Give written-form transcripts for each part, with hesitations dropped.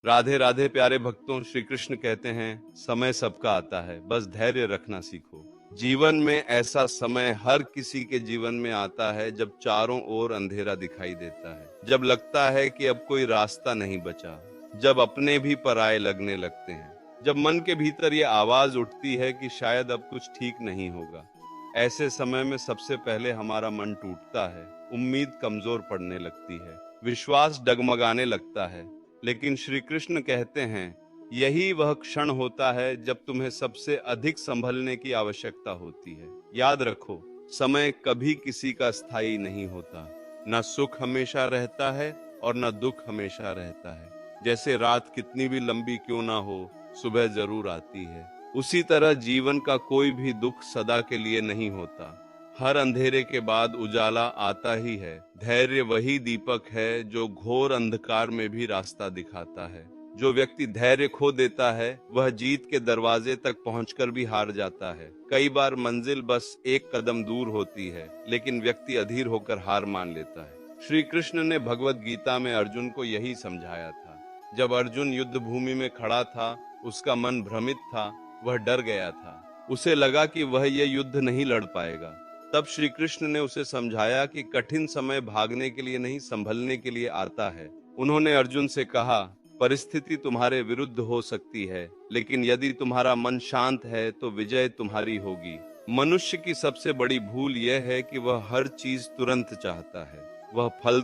राधे राधे प्यारे भक्तों, श्री कृष्ण कहते हैं समय सबका आता है, बस धैर्य रखना सीखो। जीवन में ऐसा समय हर किसी के जीवन में आता है जब चारों ओर अंधेरा दिखाई देता है, जब लगता है कि अब कोई रास्ता नहीं बचा, जब अपने भी पराये लगने लगते हैं, जब मन के भीतर ये आवाज उठती है कि शायद अब कुछ ठीक नहीं होगा। ऐसे समय में सबसे पहले हमारा मन टूटता है, उम्मीद कमजोर पड़ने लगती है, विश्वास डगमगाने लगता है। लेकिन श्री कृष्ण कहते हैं, यही वह क्षण होता है जब तुम्हें सबसे अधिक संभलने की आवश्यकता होती है। याद रखो, समय कभी किसी का स्थायी नहीं होता। न सुख हमेशा रहता है और न दुख हमेशा रहता है। जैसे रात कितनी भी लंबी क्यों ना हो, सुबह जरूर आती है। उसी तरह जीवन का कोई भी दुख सदा के लिए नहीं होता। हर अंधेरे के बाद उजाला आता ही है। धैर्य वही दीपक है जो घोर अंधकार में भी रास्ता दिखाता है। जो व्यक्ति धैर्य खो देता है वह जीत के दरवाजे तक पहुंचकर भी हार जाता है। कई बार मंजिल बस एक कदम दूर होती है, लेकिन व्यक्ति अधीर होकर हार मान लेता है। श्री कृष्ण ने भगवत गीता में अर्जुन को यही समझाया था। जब अर्जुन युद्ध भूमि में खड़ा था, उसका मन भ्रमित था, वह डर गया था। उसे लगा कि वह यह युद्ध नहीं लड़ पाएगा। तब श्री कृष्ण ने उसे समझाया कि कठिन समय भागने के लिए नहीं, संभलने के लिए आता है। उन्होंने अर्जुन से कहा, परिस्थिति तुम्हारे विरुद्ध हो सकती है, लेकिन यदि तुम्हारा मन शांत है तो विजय तुम्हारी होगी। मनुष्य की सबसे बड़ी भूल यह है कि वह हर चीज तुरंत चाहता है। वह फल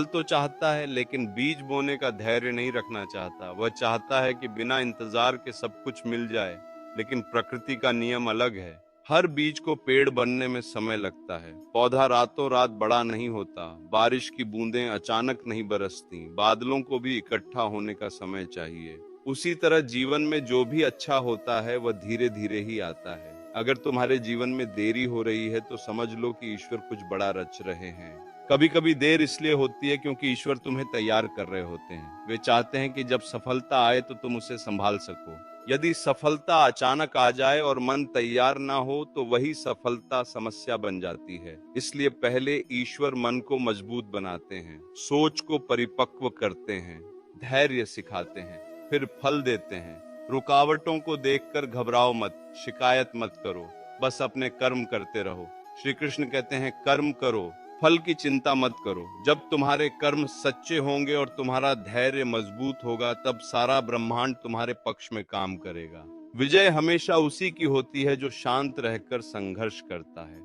तो चाहता है, लेकिन बीज बोने का धैर्य नहीं रखना चाहता। वह चाहता है कि बिना इंतजार के सब कुछ मिल जाए, लेकिन प्रकृति का नियम अलग है। हर बीज को पेड़ बनने में समय लगता है। पौधा रातों रात बड़ा नहीं होता। बारिश की बूंदें अचानक नहीं बरसती। बादलों को भी इकट्ठा होने का समय चाहिए। उसी तरह जीवन में जो भी अच्छा होता है वह धीरे धीरे ही आता है। अगर तुम्हारे जीवन में देरी हो रही है तो समझ लो कि ईश्वर कुछ बड़ा रच रहे हैं। कभी कभी देर इसलिए होती है क्योंकि ईश्वर तुम्हें तैयार कर रहे होते हैं। वे चाहते हैं कि जब सफलता आए तो तुम उसे संभाल सको। यदि सफलता अचानक आ जाए और मन तैयार ना हो तो वही सफलता समस्या बन जाती है। इसलिए पहले ईश्वर मन को मजबूत बनाते हैं, सोच को परिपक्व करते हैं, धैर्य सिखाते हैं, फिर फल देते हैं। रुकावटों को देखकर घबराओ मत, शिकायत मत करो, बस अपने कर्म करते रहो। श्री कृष्ण कहते हैं, कर्म करो, फल की चिंता मत करो। जब तुम्हारे कर्म सच्चे होंगे और तुम्हारा धैर्य मजबूत होगा, तब सारा ब्रह्मांड तुम्हारे पक्ष में काम करेगा। विजय हमेशा उसी की होती है जो शांत रहकर संघर्ष करता है।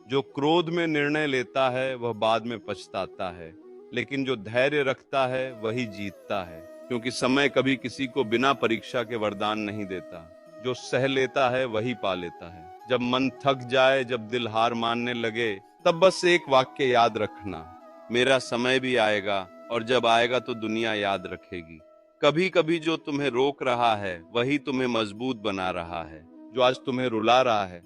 जो क्रोध में निर्णय लेता है वह बाद में पछताता है, लेकिन जो धैर्य रखता है वही जीतता है। क्योंकि समय कभी किसी को बिना परीक्षा के वरदान नहीं देता। जो सह लेता है वही पा लेता है। जब मन थक जाए, जब दिल हार मानने लगे, तब बस एक वाक्य याद रखना, मेरा समय भी आएगा, और जब आएगा तो दुनिया याद रखेगी। कभी कभी जो तुम्हें रोक रहा है वही तुम्हें मजबूत बना रहा है। जो आज तुम्हें रुला रहा है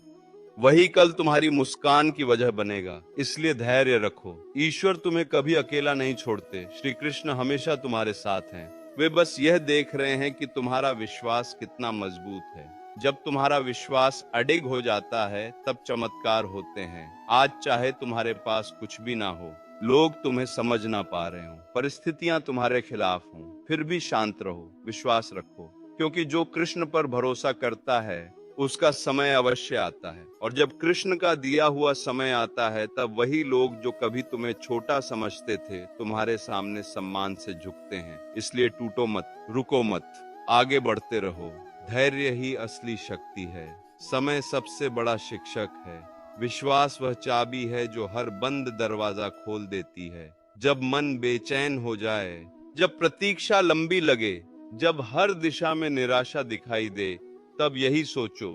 वही कल तुम्हारी मुस्कान की वजह बनेगा। इसलिए धैर्य रखो। ईश्वर तुम्हें कभी अकेला नहीं छोड़ते। श्री कृष्ण हमेशा तुम्हारे साथ हैं। वे बस यह देख रहे हैं कि तुम्हारा विश्वास कितना मजबूत है। जब तुम्हारा विश्वास अडिग हो जाता है तब चमत्कार होते हैं। आज चाहे तुम्हारे पास कुछ भी ना हो, लोग तुम्हें समझ ना पा रहे हो, परिस्थितियां तुम्हारे खिलाफ हों, फिर भी शांत रहो, विश्वास रखो। क्योंकि जो कृष्ण पर भरोसा करता है उसका समय अवश्य आता है। और जब कृष्ण का दिया हुआ समय आता है, तब वही लोग जो कभी तुम्हें छोटा समझते थे तुम्हारे सामने सम्मान से झुकते हैं। इसलिए टूटो मत, रुको मत, आगे बढ़ते रहो। धैर्य ही असली शक्ति है। समय सबसे बड़ा शिक्षक है। विश्वास वह चाबी है जो हर बंद दरवाजा खोल देती है। जब मन बेचैन हो जाए, जब प्रतीक्षा लंबी लगे, जब हर दिशा में निराशा दिखाई दे, तब यही सोचो,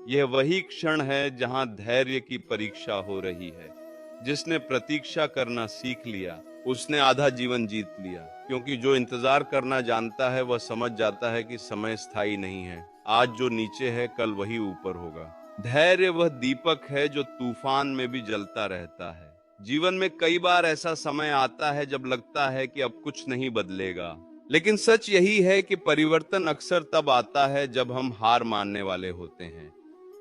यह वही क्षण है जहां धैर्य की परीक्षा हो रही है। जिसने प्रतीक्षा करना सीख लिया उसने आधा जीवन जीत लिया। क्योंकि जो इंतजार करना जानता है वह समझ जाता है कि समय स्थायी नहीं है। आज जो नीचे है कल वही ऊपर होगा। धैर्य वह दीपक है जो तूफान में भी जलता रहता है। जीवन में कई बार ऐसा समय आता है जब लगता है कि अब कुछ नहीं बदलेगा, लेकिन सच यही है कि परिवर्तन अक्सर तब आता है जब हम हार मानने वाले होते हैं।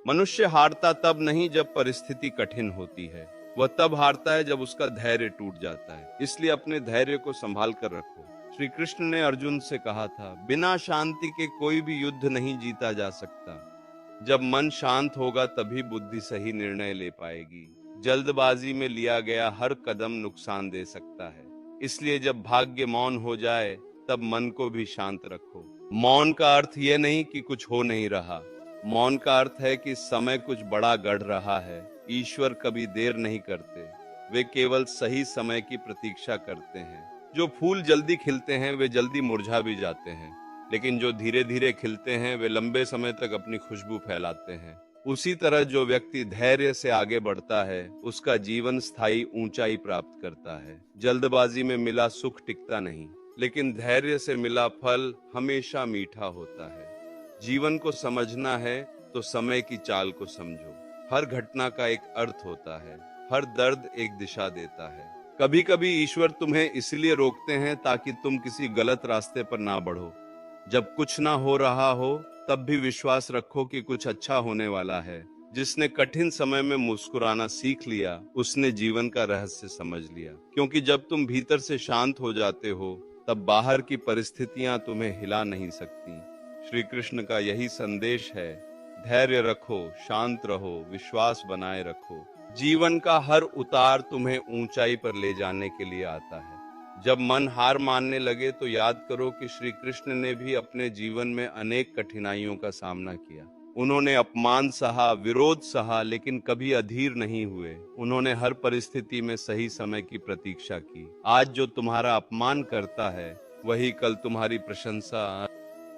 मनुष्य हारता तब नहीं जब परिस्थिति कठिन होती है, वह तब हारता है जब उसका धैर्य टूट जाता है। इसलिए अपने धैर्य को संभाल कर रखो। श्री कृष्ण ने अर्जुन से कहा था, बिना शांति के कोई भी युद्ध नहीं जीता जा सकता। जब मन शांत होगा तभी बुद्धि सही निर्णय ले पाएगी। जल्दबाजी में लिया गया हर कदम नुकसान दे सकता है। इसलिए जब भाग्य मौन हो जाए तब मन को भी शांत रखो। मौन का अर्थ यह नहीं कि कुछ हो नहीं रहा। मौन का अर्थ है कि समय कुछ बड़ा गढ़ रहा है। ईश्वर कभी देर नहीं करते, वे केवल सही समय की प्रतीक्षा करते हैं। जो फूल जल्दी खिलते हैं वे जल्दी मुरझा भी जाते हैं, लेकिन जो धीरे धीरे खिलते हैं वे लंबे समय तक अपनी खुशबू फैलाते हैं। उसी तरह जो व्यक्ति धैर्य से आगे बढ़ता है उसका जीवन स्थायी ऊंचाई प्राप्त करता है। जल्दबाजी में मिला सुख टिकता नहीं, लेकिन धैर्य से मिला फल हमेशा मीठा होता है। जीवन को समझना है तो समय की चाल को समझो। हर घटना का एक अर्थ होता है, हर दर्द एक दिशा देता है। कभी कभी ईश्वर तुम्हें इसलिए रोकते हैं ताकि तुम किसी गलत रास्ते पर ना बढ़ो। जब कुछ ना हो रहा हो तब भी विश्वास रखो कि कुछ अच्छा होने वाला है। जिसने कठिन समय में मुस्कुराना सीख लिया उसने जीवन का रहस्य समझ लिया। क्योंकि जब तुम भीतर से शांत हो जाते हो तब बाहर की परिस्थितियां तुम्हें हिला नहीं सकती। श्री कृष्ण का यही संदेश है, धैर्य रखो, शांत रहो, विश्वास बनाए रखो। जीवन का हर उतार तुम्हें ऊंचाई पर ले जाने के लिए आता है। जब मन हार मानने लगे तो याद करो कि श्री कृष्ण ने भी अपने जीवन में अनेक कठिनाइयों का सामना किया। उन्होंने अपमान सहा, विरोध सहा, लेकिन कभी अधीर नहीं हुए। उन्होंने हर परिस्थिति में सही समय की प्रतीक्षा की। आज जो तुम्हारा अपमान करता है वही कल तुम्हारी प्रशंसा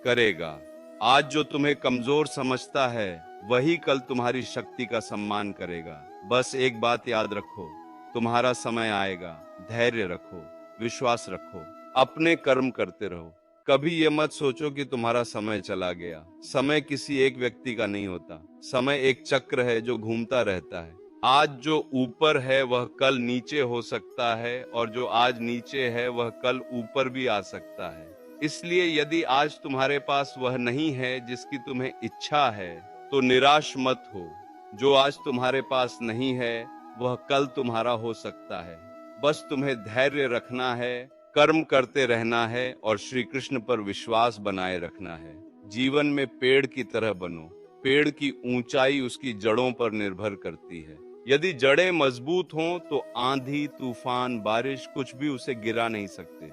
करेगा। आज जो तुम्हें कमजोर समझता है वही कल तुम्हारी शक्ति का सम्मान करेगा। बस एक बात याद रखो, तुम्हारा समय आएगा। धैर्य रखो, विश्वास रखो, अपने कर्म करते रहो। कभी ये मत सोचो कि तुम्हारा समय चला गया। समय किसी एक व्यक्ति का नहीं होता। समय एक चक्र है जो घूमता रहता है। आज जो ऊपर है वह कल नीचे हो सकता है, और जो आज नीचे है वह कल ऊपर भी आ सकता है। इसलिए यदि आज तुम्हारे पास वह नहीं है जिसकी तुम्हें इच्छा है तो निराश मत हो। जो आज तुम्हारे पास नहीं है वह कल तुम्हारा हो सकता है। बस तुम्हें धैर्य रखना है, कर्म करते रहना है और श्री कृष्ण पर विश्वास बनाए रखना है। जीवन में पेड़ की तरह बनो। पेड़ की ऊंचाई उसकी जड़ों पर निर्भर करती है। यदि जड़ें मजबूत हों तो आंधी, तूफान, बारिश कुछ भी उसे गिरा नहीं सकते।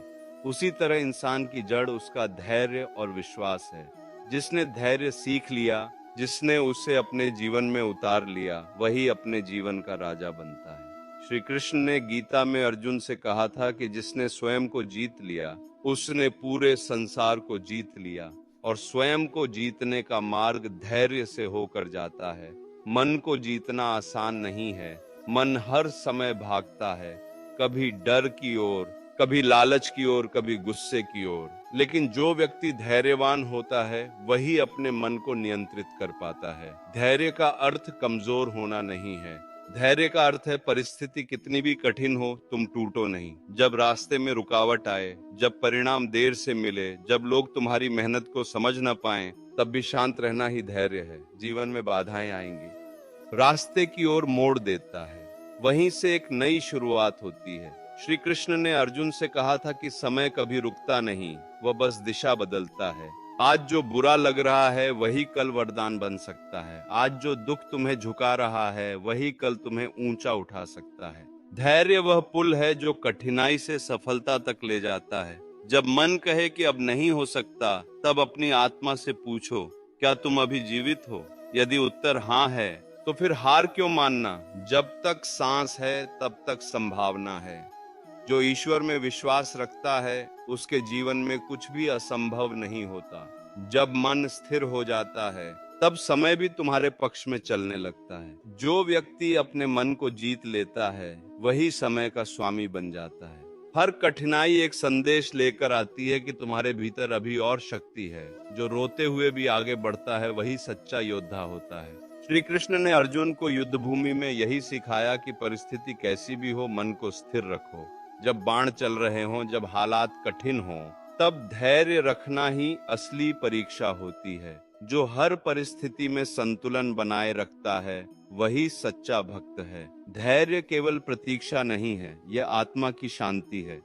उसी तरह इंसान की जड़ उसका धैर्य और विश्वास है। जिसने धैर्य सीख लिया, जिसने उसे अपने जीवन में उतार लिया, वही अपने जीवन का राजा बनता है। श्री कृष्ण ने गीता में अर्जुन से कहा था कि जिसने स्वयं को जीत लिया उसने पूरे संसार को जीत लिया। और स्वयं को जीतने का मार्ग धैर्य से होकर जाता है। मन को जीतना आसान नहीं है। मन हर समय भागता है, कभी डर की ओर, कभी लालच की ओर, कभी गुस्से की ओर। लेकिन जो व्यक्ति धैर्यवान होता है वही अपने मन को नियंत्रित कर पाता है। धैर्य का अर्थ कमजोर होना नहीं है। धैर्य का अर्थ है परिस्थिति कितनी भी कठिन हो तुम टूटो नहीं। जब रास्ते में रुकावट आए, जब परिणाम देर से मिले, जब लोग तुम्हारी मेहनत को समझ न पाएं, तब भी शांत रहना ही धैर्य है। जीवन में बाधाएं आएंगी, रास्ते की ओर मोड़ देता है, वहीं से एक नई शुरुआत होती है। श्री कृष्ण ने अर्जुन से कहा था कि समय कभी रुकता नहीं, वह बस दिशा बदलता है। आज जो बुरा लग रहा है वही कल वरदान बन सकता है। आज जो दुख तुम्हें झुका रहा है वही कल तुम्हें ऊंचा उठा सकता है। धैर्य वह पुल है जो कठिनाई से सफलता तक ले जाता है। जब मन कहे कि अब नहीं हो सकता, तब अपनी आत्मा से पूछो, क्या तुम अभी जीवित हो? यदि उत्तर हाँ है तो फिर हार क्यों मानना? जब तक सांस है तब तक संभावना है। जो ईश्वर में विश्वास रखता है उसके जीवन में कुछ भी असंभव नहीं होता। जब मन स्थिर हो जाता है तब समय भी तुम्हारे पक्ष में चलने लगता है। जो व्यक्ति अपने मन को जीत लेता है वही समय का स्वामी बन जाता है। हर कठिनाई एक संदेश लेकर आती है कि तुम्हारे भीतर अभी और शक्ति है। जो रोते हुए भी आगे बढ़ता है वही सच्चा योद्धा होता है। श्री कृष्ण ने अर्जुन को युद्ध भूमि में यही सिखाया कि परिस्थिति कैसी भी हो, मन को स्थिर रखो। जब बाण चल रहे हों, जब हालात कठिन हों, तब धैर्य रखना ही असली परीक्षा होती है। जो हर परिस्थिति में संतुलन बनाए रखता है वही सच्चा भक्त है। धैर्य केवल प्रतीक्षा नहीं है, यह आत्मा की शांति है।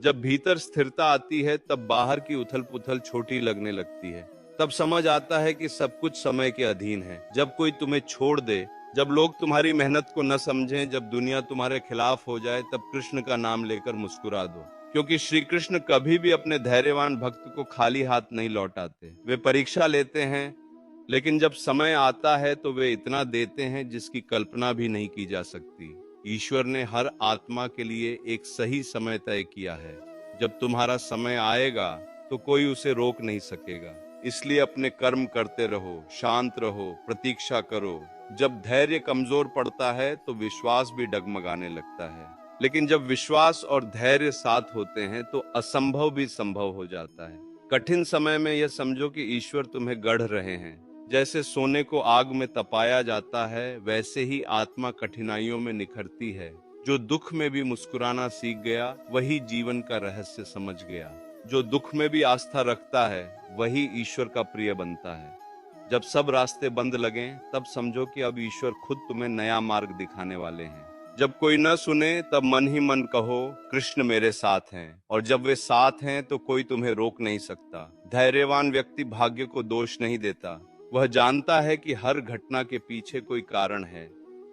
जब भीतर स्थिरता आती है तब बाहर की उथल पुथल छोटी लगने लगती है। तब समझ आता है कि सब कुछ समय के अधीन है। जब कोई तुम्हें छोड़ दे, जब लोग तुम्हारी मेहनत को न समझें, जब दुनिया तुम्हारे खिलाफ हो जाए, तब कृष्ण का नाम लेकर मुस्कुरा दो, क्योंकि श्री कृष्ण कभी भी अपने धैर्यवान भक्त को खाली हाथ नहीं लौटाते। वे परीक्षा लेते हैं, लेकिन जब समय आता है तो वे इतना देते हैं जिसकी कल्पना भी नहीं की जा सकती। ईश्वर ने हर आत्मा के लिए एक सही समय तय किया है। जब तुम्हारा समय आएगा तो कोई उसे रोक नहीं सकेगा। इसलिए अपने कर्म करते रहो, शांत रहो, प्रतीक्षा करो। जब धैर्य कमजोर पड़ता है तो विश्वास भी डगमगाने लगता है, लेकिन जब विश्वास और धैर्य साथ होते हैं तो असंभव भी संभव हो जाता है। कठिन समय में यह समझो कि ईश्वर तुम्हें गढ़ रहे हैं। जैसे सोने को आग में तपाया जाता है, वैसे ही आत्मा कठिनाइयों में निखरती है। जो दुख में भी मुस्कुराना सीख गया, वही जीवन का रहस्य समझ गया। जो दुख में भी आस्था रखता है, वही ईश्वर का प्रिय बनता है। जब सब रास्ते बंद लगें, तब समझो कि अब ईश्वर खुद तुम्हें नया मार्ग दिखाने वाले हैं। जब कोई न सुने, तब मन ही मन कहो, कृष्ण मेरे साथ हैं। और जब वे साथ हैं तो कोई तुम्हें रोक नहीं सकता। धैर्यवान व्यक्ति भाग्य को दोष नहीं देता। वह जानता है कि हर घटना के पीछे कोई कारण है।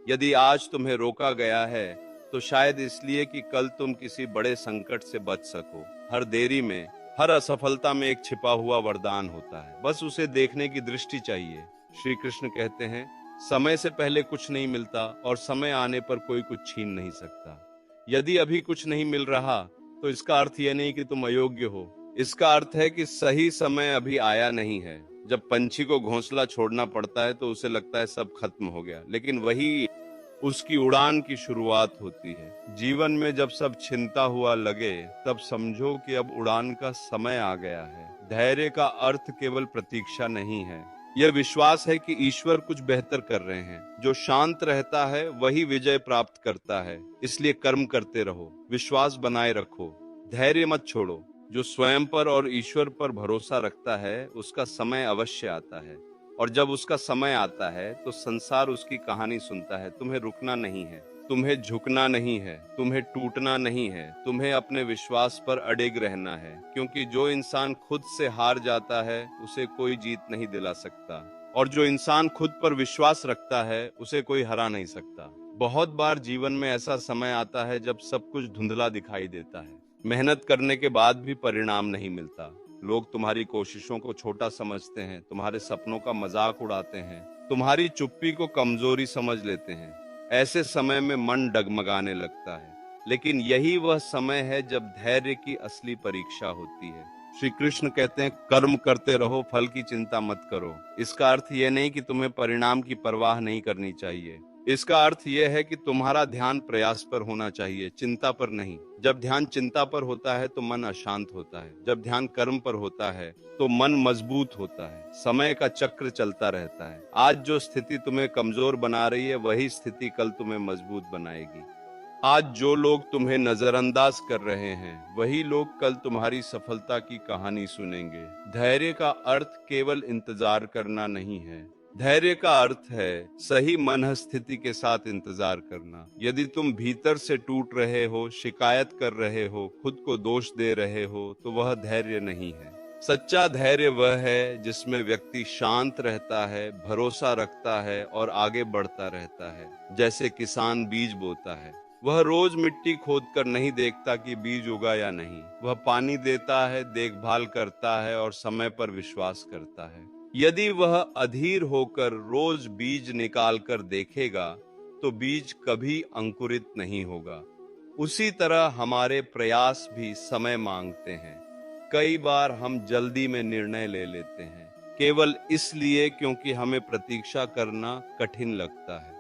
यदि आज तुम्हें रोका गया है तो शायद इसलिए कि कल तुम किसी बड़े संकट से बच सको। हर देरी में, हर असफलता में एक छिपा हुआ वरदान होता है, बस उसे देखने की दृष्टि चाहिए। श्री कृष्ण कहते हैं, समय से पहले कुछ नहीं मिलता और समय आने पर कोई कुछ छीन नहीं सकता। यदि अभी कुछ नहीं मिल रहा तो इसका अर्थ यह नहीं कि तुम अयोग्य हो। इसका अर्थ है कि सही समय अभी आया नहीं है। जब पंछी को घोंसला छोड़ना पड़ता है तो उसे लगता है सब खत्म हो गया, लेकिन वही उसकी उड़ान की शुरुआत होती है। जीवन में जब सब छिनता हुआ लगे, तब समझो कि अब उड़ान का समय आ गया है। धैर्य का अर्थ केवल प्रतीक्षा नहीं है, यह विश्वास है कि ईश्वर कुछ बेहतर कर रहे हैं। जो शांत रहता है वही विजय प्राप्त करता है। इसलिए कर्म करते रहो, विश्वास बनाए रखो, धैर्य मत छोड़ो। जो स्वयं पर और ईश्वर पर भरोसा रखता है, उसका समय अवश्य आता है। और जब उसका समय आता है तो संसार उसकी कहानी सुनता है। तुम्हें रुकना नहीं है, तुम्हें झुकना नहीं है, तुम्हें टूटना नहीं है, तुम्हें अपने विश्वास पर अडिग रहना है। क्योंकि जो इंसान खुद से हार जाता है, उसे कोई जीत नहीं दिला सकता, और जो इंसान खुद पर विश्वास रखता है, उसे कोई हरा नहीं सकता। बहुत बार जीवन में ऐसा समय आता है जब सब कुछ धुंधला दिखाई देता है। मेहनत करने के बाद भी परिणाम नहीं मिलता। लोग तुम्हारी कोशिशों को छोटा समझते हैं, तुम्हारे सपनों का मजाक उड़ाते हैं, तुम्हारी चुप्पी को कमजोरी समझ लेते हैं। ऐसे समय में मन डगमगाने लगता है, लेकिन यही वह समय है जब धैर्य की असली परीक्षा होती है। श्री कृष्ण कहते हैं, कर्म करते रहो, फल की चिंता मत करो। इसका अर्थ यह नहीं कि तुम्हें परिणाम की परवाह नहीं करनी चाहिए। इसका अर्थ यह है कि तुम्हारा ध्यान प्रयास पर होना चाहिए, चिंता पर नहीं। जब ध्यान चिंता पर होता है तो मन अशांत होता है। जब ध्यान कर्म पर होता है तो मन मजबूत होता है। समय का चक्र चलता रहता है। आज जो स्थिति तुम्हें कमजोर बना रही है, वही स्थिति कल तुम्हें मजबूत बनाएगी। आज जो लोग तुम्हें नजरअंदाज कर रहे हैं, वही लोग कल तुम्हारी सफलता की कहानी सुनेंगे। धैर्य का अर्थ केवल इंतजार करना नहीं है। धैर्य का अर्थ है सही मन स्थिति के साथ इंतजार करना। यदि तुम भीतर से टूट रहे हो, शिकायत कर रहे हो, खुद को दोष दे रहे हो, तो वह धैर्य नहीं है। सच्चा धैर्य वह है जिसमें व्यक्ति शांत रहता है, भरोसा रखता है और आगे बढ़ता रहता है। जैसे किसान बीज बोता है, वह रोज मिट्टी खोदकर नहीं देखता कि बीज उगा या नहीं। वह पानी देता है, देखभाल करता है और समय पर विश्वास करता है। यदि वह अधीर होकर रोज बीज निकाल कर देखेगा, तो बीज कभी अंकुरित नहीं होगा। उसी तरह हमारे प्रयास भी समय मांगते हैं। कई बार हम जल्दी में निर्णय ले लेते हैं, केवल इसलिए क्योंकि हमें प्रतीक्षा करना कठिन लगता है।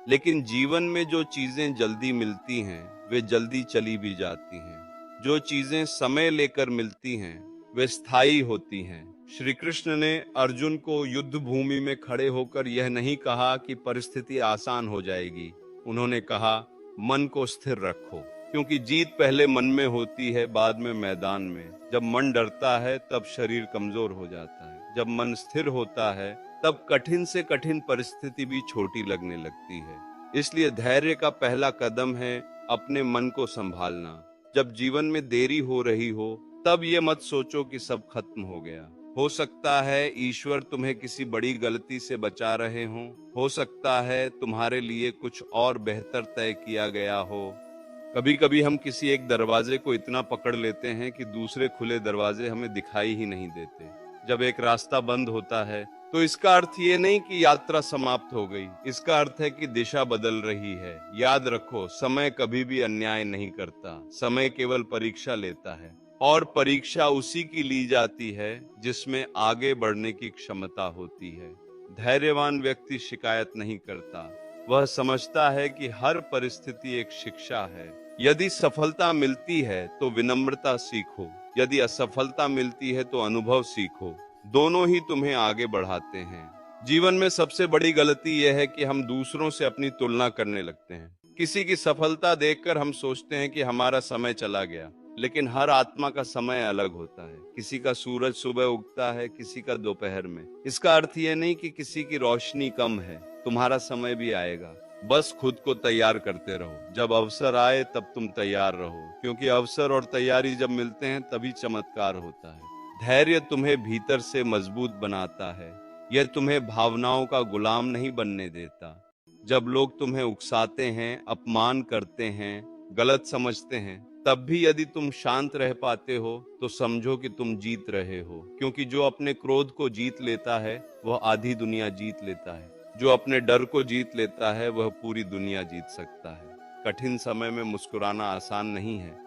लेकिन जीवन में जो चीजें जल्दी मिलती हैं, वे जल्दी चली भी जाती हैं। जो चीजें समय लेकर मिलती हैं, वे स्थायी होती हैं। श्री कृष्ण ने अर्जुन को युद्ध भूमि में खड़े होकर यह नहीं कहा कि परिस्थिति आसान हो जाएगी। उन्होंने कहा, मन को स्थिर रखो, क्योंकि जीत पहले मन में होती है, बाद में मैदान में। जब मन डरता है तब शरीर कमजोर हो जाता है। जब मन स्थिर होता है तब कठिन से कठिन परिस्थिति भी छोटी लगने लगती है। इसलिए धैर्य का पहला कदम है अपने मन को संभालना। जब जीवन में देरी हो रही हो तब ये मत सोचो कि सब खत्म हो गया। हो सकता है ईश्वर तुम्हें किसी बड़ी गलती से बचा रहे हों। हो सकता है तुम्हारे लिए कुछ और बेहतर तय किया गया हो। कभी कभी हम किसी एक दरवाजे को इतना पकड़ लेते हैं कि दूसरे खुले दरवाजे हमें दिखाई ही नहीं देते। जब एक रास्ता बंद होता है तो इसका अर्थ ये नहीं कि यात्रा समाप्त हो गई, इसका अर्थ है कि दिशा बदल रही है। याद रखो, समय कभी भी अन्याय नहीं करता, समय केवल परीक्षा लेता है, और परीक्षा उसी की ली जाती है जिसमें आगे बढ़ने की क्षमता होती है। धैर्यवान व्यक्ति शिकायत नहीं करता, वह समझता है कि हर परिस्थिति एक शिक्षा है। यदि सफलता मिलती है तो विनम्रता सीखो, यदि असफलता मिलती है तो अनुभव सीखो। दोनों ही तुम्हें आगे बढ़ाते हैं। जीवन में सबसे बड़ी गलती यह है कि हम दूसरों से अपनी तुलना करने लगते हैं। किसी की सफलता देखकर हम सोचते हैं कि हमारा समय चला गया, लेकिन हर आत्मा का समय अलग होता है। किसी का सूरज सुबह उगता है, किसी का दोपहर में। इसका अर्थ यह नहीं कि किसी की रोशनी कम है, तुम्हारा समय भी आएगा। बस खुद को तैयार करते रहो, जब अवसर आए तब तुम तैयार रहो, क्योंकि अवसर और तैयारी जब मिलते हैं तभी चमत्कार होता है। धैर्य तुम्हें भीतर से मजबूत बनाता है, यह तुम्हें भावनाओं का गुलाम नहीं बनने देता। जब लोग तुम्हें उकसाते हैं, अपमान करते हैं, गलत समझते हैं, तब भी यदि तुम शांत रह पाते हो तो समझो कि तुम जीत रहे हो, क्योंकि जो अपने क्रोध को जीत लेता है वह आधी दुनिया जीत लेता है। जो अपने डर को जीत लेता है वह पूरी दुनिया जीत सकता है। कठिन समय में मुस्कुराना आसान नहीं है,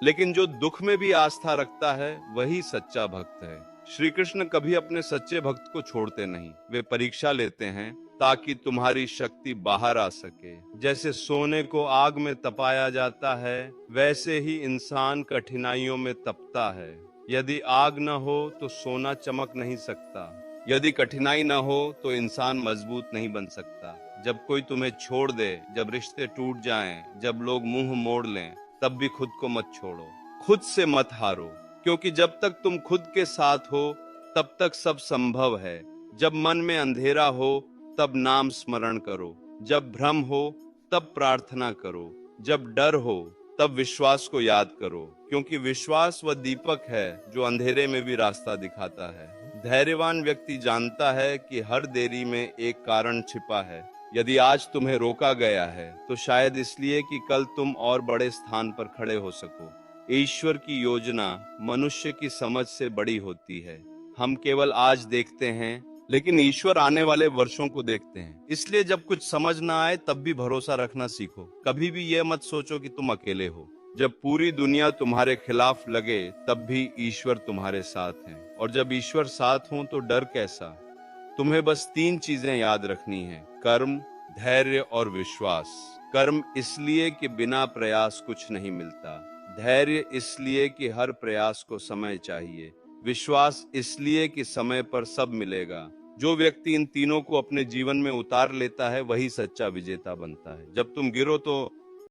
लेकिन जो दुख में भी आस्था रखता है वही सच्चा भक्त है। श्री कृष्ण कभी अपने सच्चे भक्त को छोड़ते नहीं, वे परीक्षा लेते हैं ताकि तुम्हारी शक्ति बाहर आ सके। जैसे सोने को आग में तपाया जाता है, वैसे ही इंसान कठिनाइयों में तपता है। यदि आग न हो तो सोना चमक नहीं सकता, यदि कठिनाई न हो तो इंसान मजबूत नहीं बन सकता। जब कोई तुम्हें छोड़ दे, जब रिश्ते टूट जाएं, जब लोग मुंह मोड़ लें, तब भी खुद को मत छोड़ो, खुद से मत हारो, क्योंकि जब तक तुम खुद के साथ हो तब तक सब संभव है। जब मन में अंधेरा हो तब नाम स्मरण करो, जब भ्रम हो तब प्रार्थना करो, जब डर हो तब विश्वास को याद करो, क्योंकि विश्वास वह दीपक है जो अंधेरे में भी रास्ता दिखाता है। धैर्यवान व्यक्ति जानता है कि हर देरी में एक कारण छिपा है। यदि आज तुम्हें रोका गया है तो शायद इसलिए कि कल तुम और बड़े स्थान पर खड़े हो सको। ईश्वर की योजना मनुष्य की समझ से बड़ी होती है। हम केवल आज देखते हैं, लेकिन ईश्वर आने वाले वर्षों को देखते हैं। इसलिए जब कुछ समझ ना आए तब भी भरोसा रखना सीखो। कभी भी यह मत सोचो कि तुम अकेले हो। जब पूरी दुनिया तुम्हारे खिलाफ लगे तब भी ईश्वर तुम्हारे साथ हैं, और जब ईश्वर साथ हो तो डर कैसा। तुम्हें बस 3 चीजें याद रखनी है: कर्म, धैर्य और विश्वास। कर्म इसलिए कि बिना प्रयास कुछ नहीं मिलता, धैर्य इसलिए कि हर प्रयास को समय चाहिए, विश्वास इसलिए कि समय पर सब मिलेगा। जो व्यक्ति इन तीनों को अपने जीवन में उतार लेता है वही सच्चा विजेता बनता है। जब तुम गिरो तो